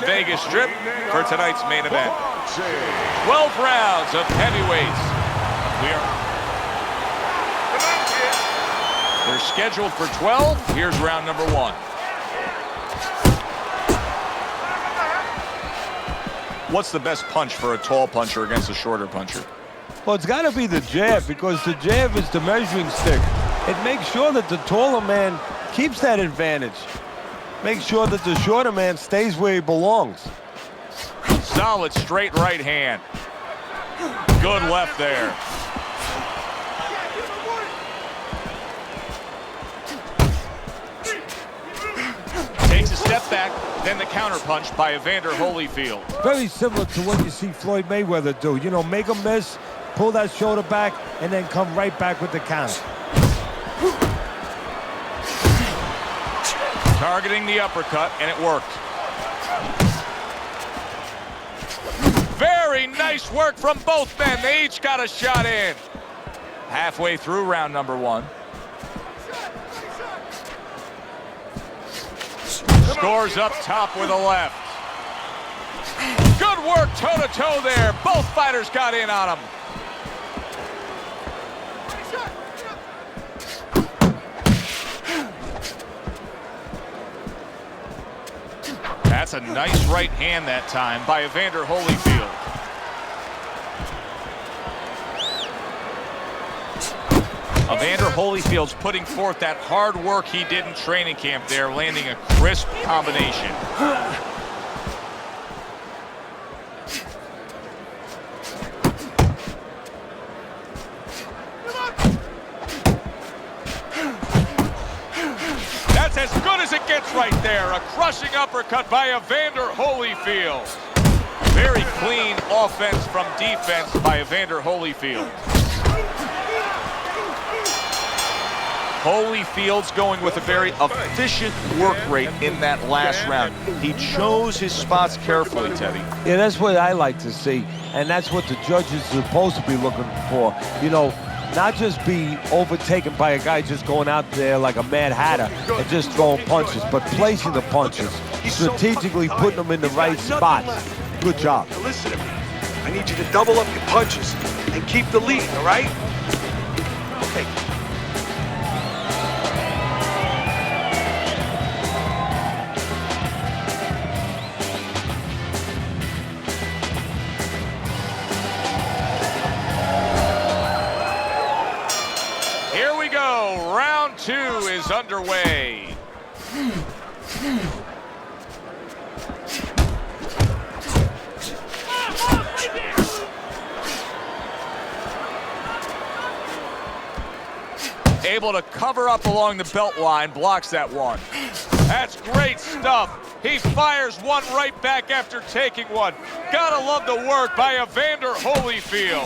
Vegas Strip for tonight's main event. 12 rounds of heavyweights. They're scheduled for 12. Here's round number 1. What's the best punch for a tall puncher against a shorter puncher? Well, it's got to be the jab, because the jab is the measuring stick. It makes sure that the taller man keeps that advantage. Make sure that the shorter man stays where he belongs. Solid straight right hand. Good left there. Takes a step back, then the counter punch by Evander Holyfield. Very similar to what you see Floyd Mayweather do. You know, make a miss, pull that shoulder back, and then come right back with the counter. Targeting the uppercut, and it worked. Very nice work from both men. They each got a shot in. Halfway through round number 1. Scores up top with a left. Good work toe-to-toe there. Both fighters got in on him. That's a nice right hand that time by Evander Holyfield. Evander Holyfield's putting forth that hard work he did in training camp there, landing a crisp combination. That's as good as it gets right there. A crushing uppercut by Evander Holyfield. Very clean offense from defense by Evander Holyfield. Holyfield's going with a very efficient work rate in that last round. He chose his spots carefully, Teddy. Yeah, that's what I like to see, and that's what the judges are supposed to be looking for. You know, not just be overtaken by a guy just going out there like a Mad Hatter and just throwing punches, but placing the punches, strategically putting them in the right spots. Good job. Now listen to me. I need you to double up your punches and keep the lead, all right? Okay. Round 2 is underway. Able to cover up along the belt line, blocks that one. That's great stuff. He fires one right back after taking one. Gotta love the work by Evander Holyfield.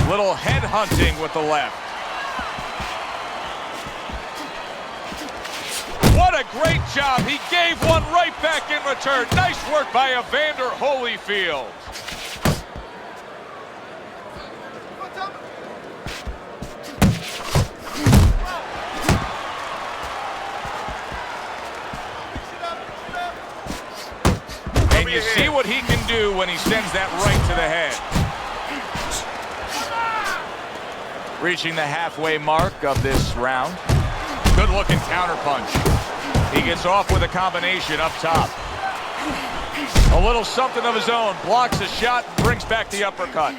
Little head hunting with the left. What a great job. He gave one right back in return. Nice work by Evander Holyfield. And you see what he can do when he sends that right to the head. Reaching the halfway mark of this round. Good looking counter punch. He gets off with a combination up top. A little something of his own. Blocks a shot and brings back the uppercut.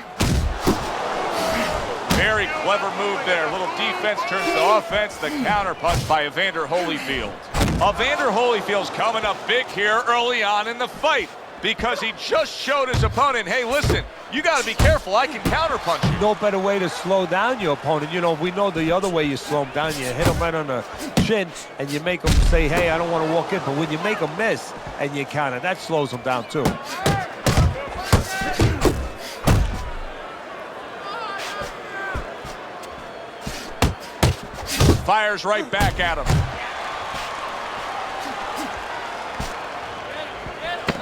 Very clever move there. A little defense turns to offense. The counter punch by Evander Holyfield. Evander Holyfield's coming up big here early on in the fight because he just showed his opponent, hey, listen, you got to be careful. I can counter punch you. No better way to slow down your opponent. You know, we know the other way you slow him down. You hit him right on the chin and you make him say, hey, I don't want to walk in. But when you make him miss and you counter, that slows him down too. Fires right back at him.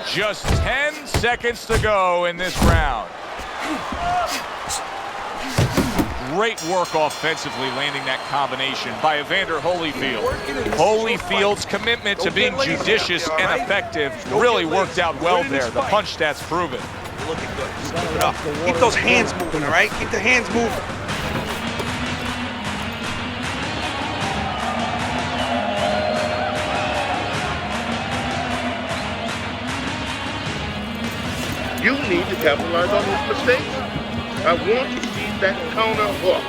Just 10 seconds to go in this round. Great work offensively landing that combination by Evander Holyfield. Holyfield's commitment to being judicious and effective really worked out well there. The punch stats prove it. You're looking good. Just keep it up. Keep those hands moving, all right? Keep the hands moving. You need to capitalize on his mistakes. I want to see that counter hook.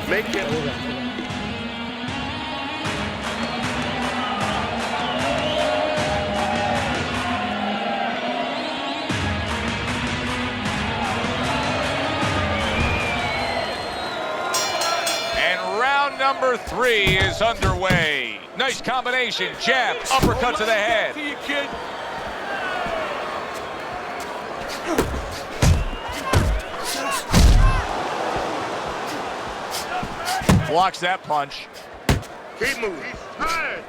Make him. And round number 3 is underway. Nice combination, jab, uppercut to the head. See you, kid. Blocks that punch. Keep moving. He's tired.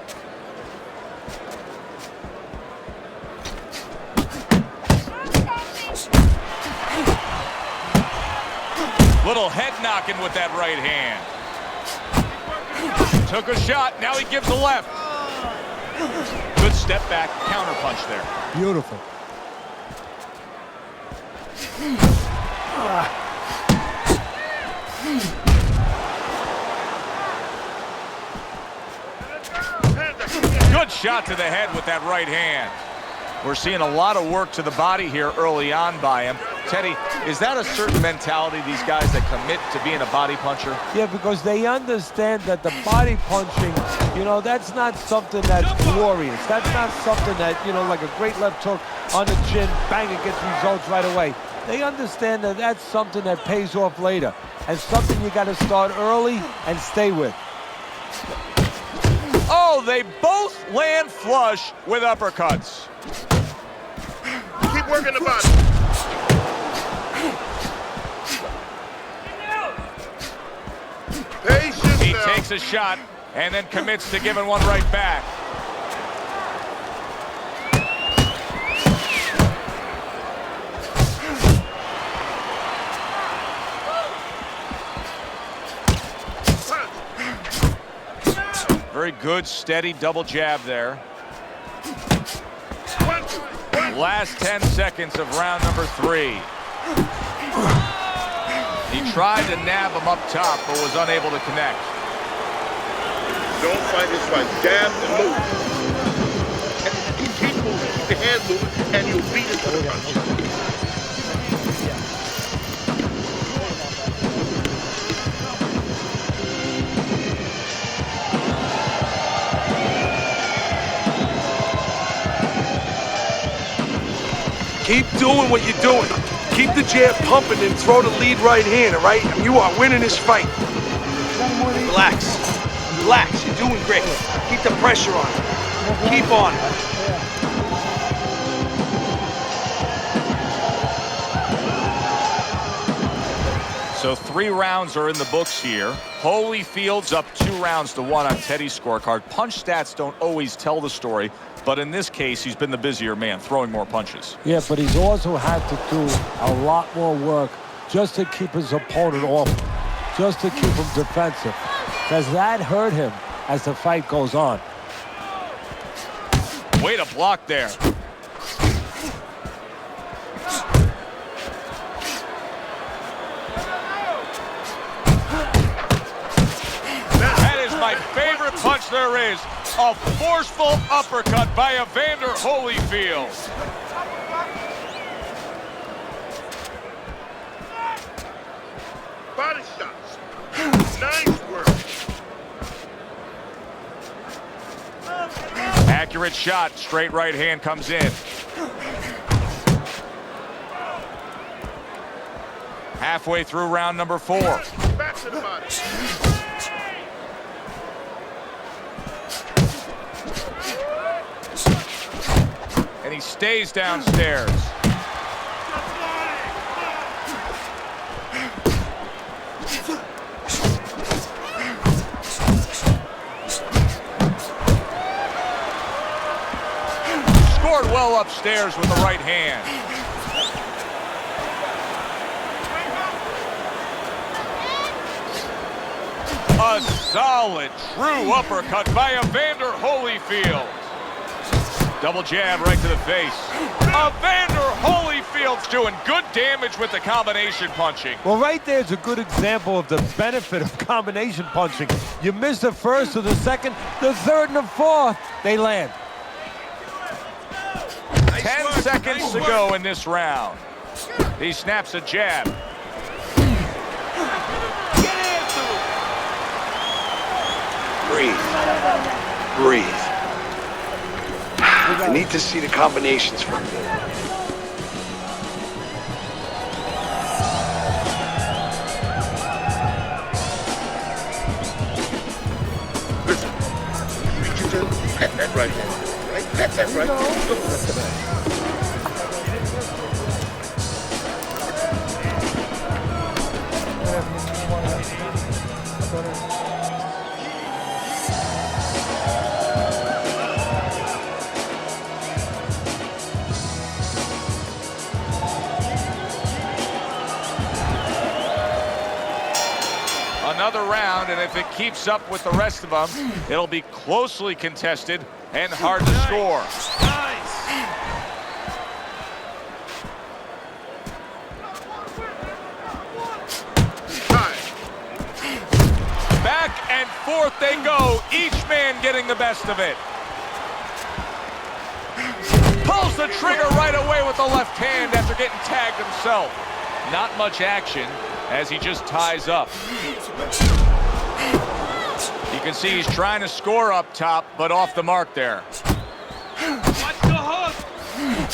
Little head knocking with that right hand. Took a shot, now he gives a left. Good step back, counter punch there. Beautiful. Good shot to the head with that right hand. We're seeing a lot of work to the body here early on by him. Teddy, is that a certain mentality, these guys that commit to being a body puncher? Yeah, because they understand that the body punching, you know, that's not something that's glorious. That's not something that, you know, like a great left hook on the chin, bang, it gets results right away. They understand that that's something that pays off later and something you got to start early and stay with. Oh, they both land flush with uppercuts. Keep working the body. Patience He now. takes a shot and then commits to giving one right back. Very good, steady double jab there. Last 10 seconds of round number 3. He tried to nab him up top, but was unable to connect. Don't fight his fight. Jab and move. Keep moving. Keep the hands moving, and you'll beat it to the punch. Keep doing what you're doing. Keep the jab pumping and throw the lead right hand, all right? You are winning this fight. Relax. Relax. You're doing great. Keep the pressure on. Keep on. So 3 rounds are in the books here. Holyfield's up 2-1 on Teddy's scorecard. Punch stats don't always tell the story, but in this case, he's been the busier man, throwing more punches. Yeah, but he's also had to do a lot more work just to keep his opponent off, just to keep him defensive. Does that hurt him as the fight goes on? Way to block there. That is my favorite punch there is. A forceful uppercut by Evander Holyfield. Body shots. Nice work. Accurate shot, straight right hand comes in. Halfway through round number 4. Back to the body. And he stays downstairs. Scored well upstairs with the right hand. A solid, true uppercut by Evander Holyfield. Double jab right to the face. Evander Holyfield's doing good damage with the combination punching. Well, right there's a good example of the benefit of combination punching. You miss the first or the second, the third and the fourth, they land. 10 seconds to go in this round. He snaps a jab. Breathe. Breathe. I need to see the combinations from you. Listen, reach into, pat that right hand, right? Pat that right hand. Look, that's the back. Another round, and if it keeps up with the rest of them, it'll be closely contested and hard to score. Back and forth they go, each man getting the best of it. Pulls the trigger right away with the left hand after getting tagged himself. Not much action as he just ties up. You can see he's trying to score up top, but off the mark there.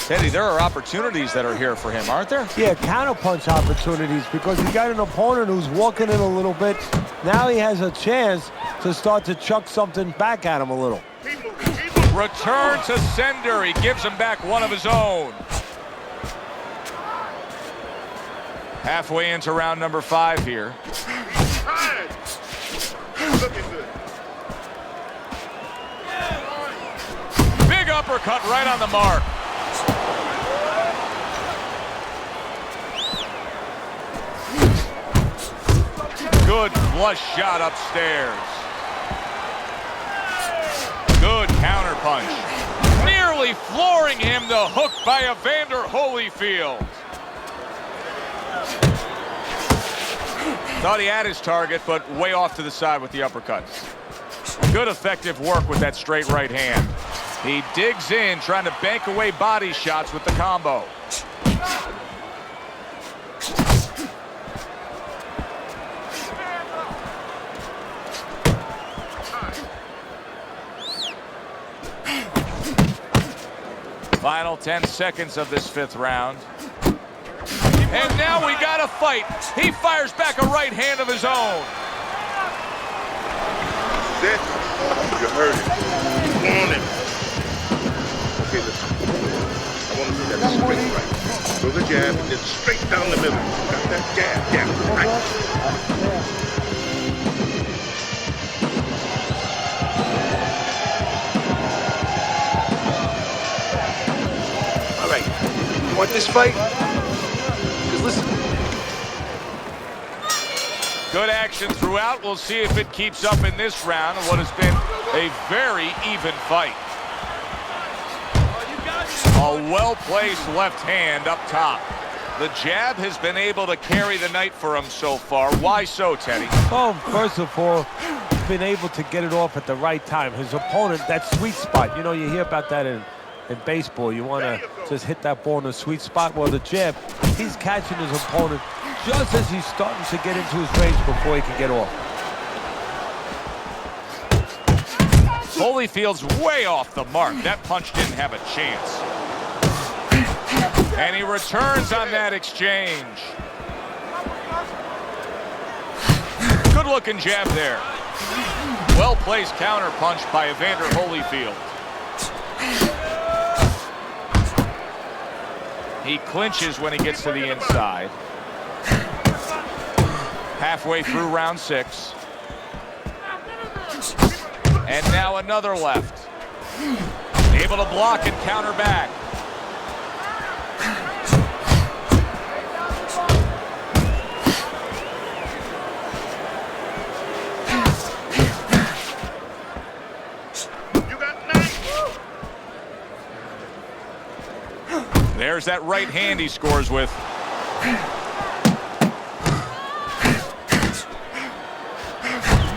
Teddy, there are opportunities that are here for him, aren't there? Yeah, counterpunch opportunities, because he got an opponent who's walking in a little bit. Now he has a chance to start to chuck something back at him a little. Return to sender. He gives him back one of his own. Halfway into round number 5 here. Big uppercut right on the mark. Good flush shot upstairs. Good counter punch. Nearly flooring him, the hook by Evander Holyfield. Thought he had his target, but way off to the side with the uppercuts. Good effective work with that straight right hand. He digs in, trying to bank away body shots with the combo. Final 10 seconds of this 5th round. And now we got a fight. He fires back a right hand of his own. That, you heard it. You want it. Okay, listen. I want to see that straight right. Throw the jab and then straight down the middle. Got that jab, right. All right. You want this fight? Listen. Good action throughout. We'll see if it keeps up in this round of what has been a very even fight. A well-placed left hand up top. The jab has been able to carry the night for him so far. Why so, Teddy? Well, first of all, he's been able to get it off at the right time. His opponent, that sweet spot, you know, you hear about that in baseball. You want to just hit that ball in the sweet spot. Well, the jab, he's catching his opponent just as he's starting to get into his range before he can get off. Holyfield's way off the mark. That punch didn't have a chance. And he returns on that exchange. Good looking jab there. Well-placed counter punch by Evander Holyfield. He clinches when he gets to the inside. Halfway through round 6. And now another left. Able to block and counter back. There's that right hand he scores with.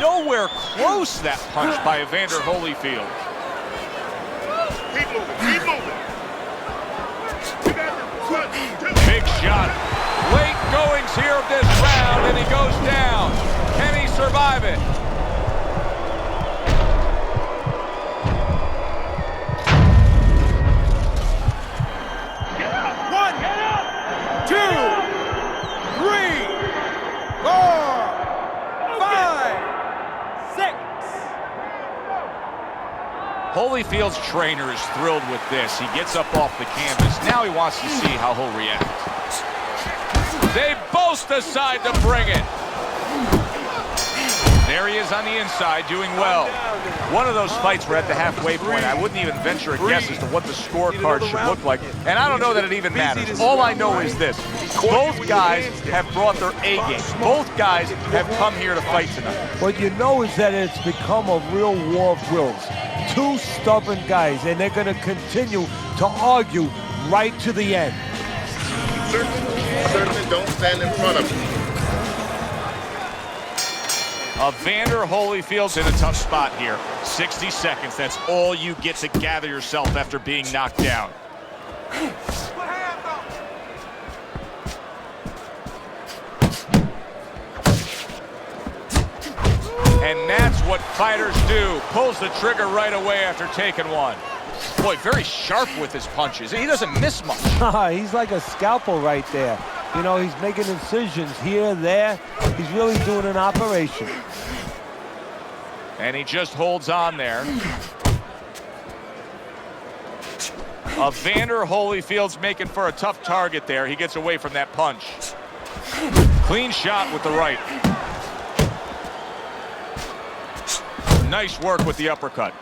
Nowhere close, that punch by Evander Holyfield. Keep moving, keep moving. Big shot. Late goings here of this round, and he goes down. Can he survive it? Holyfield's trainer is thrilled with this. He gets up off the canvas. Now he wants to see how he'll react. They both decide to bring it. There he is on the inside, doing well. One of those fights were at the halfway point. I wouldn't even venture a guess as to what the scorecard should look like. And I don't know that it even matters. All I know is this. Both guys have brought their A game. Both guys have come here to fight tonight. What you know is that it's become a real war of wills. Two stubborn guys, and they're going to continue to argue right to the end. Certainly don't stand in front of me. Evander Holyfield's in a tough spot here. 60 seconds, that's all you get to gather yourself after being knocked down. And that's what fighters do. Pulls the trigger right away after taking one. Boy, very sharp with his punches. He doesn't miss much. He's like a scalpel right there. You know, he's making incisions here, there. He's really doing an operation. And he just holds on there. Evander Holyfield's making for a tough target there. He gets away from that punch. Clean shot with the right. Nice work with the uppercut.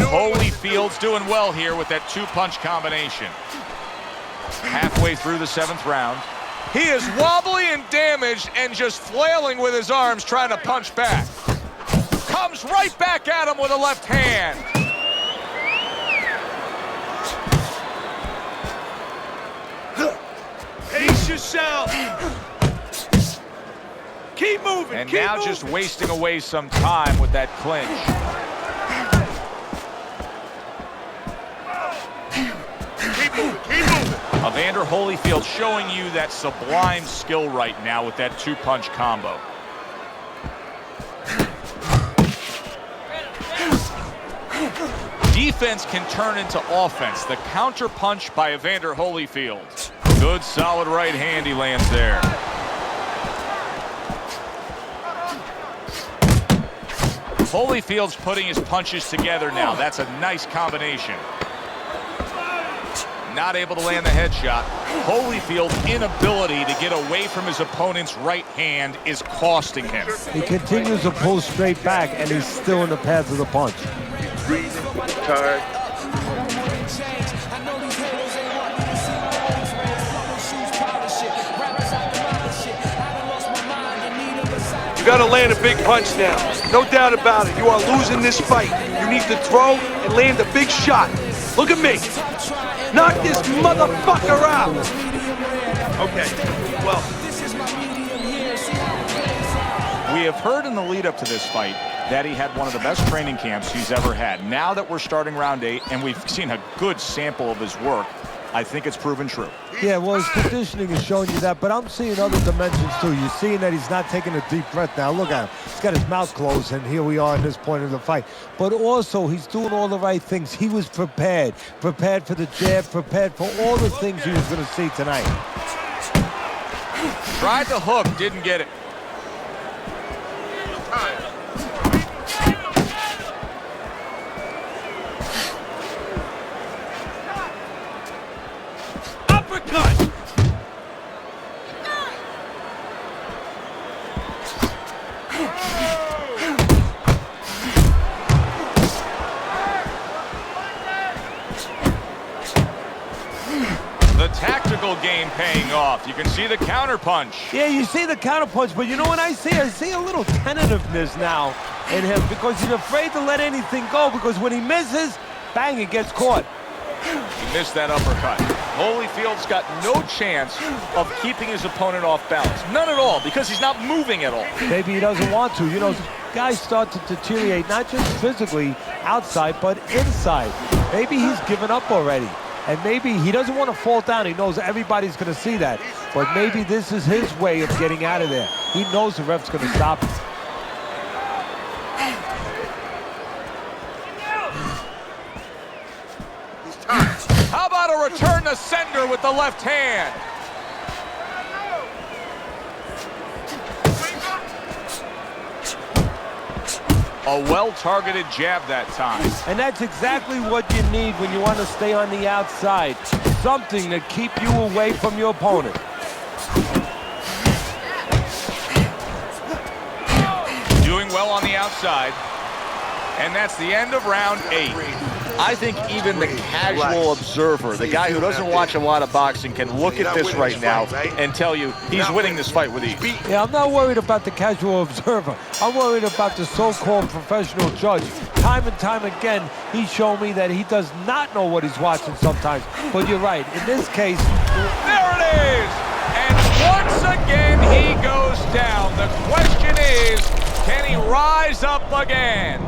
Holyfield's doing well here with that two-punch combination. Halfway through the 7th round. He is wobbly and damaged and just flailing with his arms trying to punch back. Comes right back at him with a left hand. Pace yourself. Keep moving. And now just wasting away some time with that clinch. Keep moving, keep moving. Evander Holyfield showing you that sublime skill right now with that two-punch combo. Defense can turn into offense. The counter punch by Evander Holyfield. Good solid right hand he lands there. Holyfield's putting his punches together now. That's a nice combination. Not able to land the headshot. Holyfield's inability to get away from his opponent's right hand is costing him. He continues to pull straight back, and he's still in the path of the punch. Breathing, tired. You gotta land a big punch now. No doubt about it. You are losing this fight. You need to throw and land a big shot. Look at me. Knock this motherfucker out. Okay, well. We have heard in the lead up to this fight that he had one of the best training camps he's ever had. Now that we're starting round 8 and we've seen a good sample of his work, I think it's proven true. Yeah, well, his conditioning is showing you that, but I'm seeing other dimensions too. You're seeing that he's not taking a deep breath now. Look at him. He's got his mouth closed, and here we are at this point of the fight. But also, he's doing all the right things. He was prepared. Prepared for the jab, prepared for all the things he was going to see tonight. Tried the hook, didn't get it. Uppercut! The tactical game paying off. You can see the counter punch. Yeah, you see the counter punch, but you know what I see? I see a little tentativeness now in him because he's afraid to let anything go, because when he misses, bang, it gets caught. He missed that uppercut. Holyfield's got no chance of keeping his opponent off balance. None at all, because he's not moving at all. Maybe he doesn't want to. You know, guys start to deteriorate, not just physically outside, but inside. Maybe he's given up already. And maybe he doesn't want to fall down. He knows everybody's going to see that. But maybe this is his way of getting out of there. He knows the ref's going to stop him. How about a return to sender with the left hand? A well-targeted jab that time. And that's exactly what you need when you want to stay on the outside. Something to keep you away from your opponent. Doing well on the outside. And that's the end of round 8. I think even the casual observer, the guy who doesn't watch a lot of boxing, can look at this right now and tell you he's winning this fight with ease. Yeah, I'm not worried about the casual observer. I'm worried about the so-called professional judge. Time and time again, he's shown me that he does not know what he's watching sometimes. But you're right, in this case... There it is! And once again, he goes down. The question is, can he rise up again?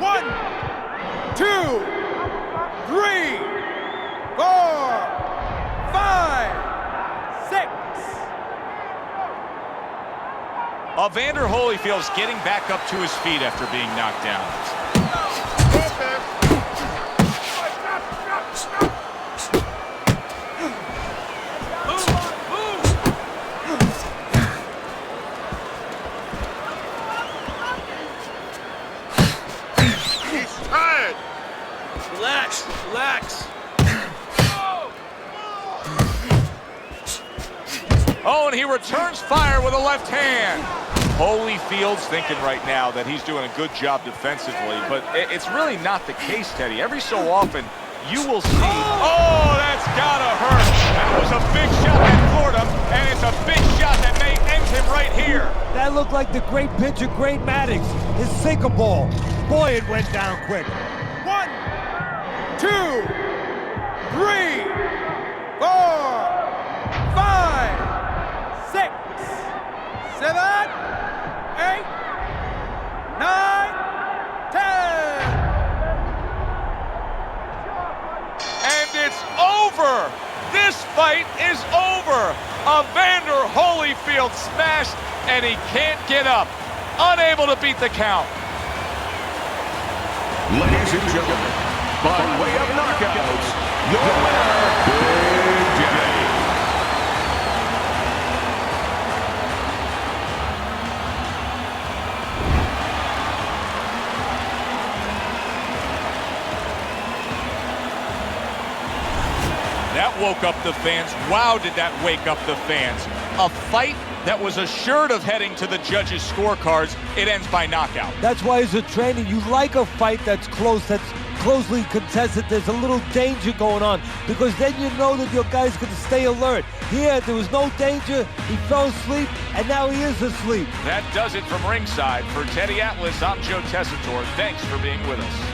1, 2, 3, 4, 5, 6. Evander Holyfield's getting back up to his feet after being knocked down. Relax, relax. Oh, and he returns fire with a left hand. Holyfield's thinking right now that he's doing a good job defensively, but it's really not the case, Teddy. Every so often, you will see... Oh, that's gotta hurt. That was a big shot that floored him, and it's a big shot that may end him right here. That looked like the great pitcher, Great Maddox, his sinker ball. Boy, it went down quick. 1, 2, 3, 4, 5, 6, 7, 8, 9, 10. And it's over. This fight is over. Evander Holyfield smashed, and he can't get up. Unable to beat the count. Ladies and gentlemen, by way of knockouts, your winner, Big Daddy. That woke up the fans. Wow, did that wake up the fans. A fight that was assured of heading to the judges' scorecards, it ends by knockout. That's why as a trainer, you like a fight that's close, that's closely contested. There's a little danger going on, because then you know that your guy's going to stay alert. Here, there was no danger. He fell asleep, and now he is asleep. That does it from ringside. For Teddy Atlas, I'm Joe Tessitore. Thanks for being with us.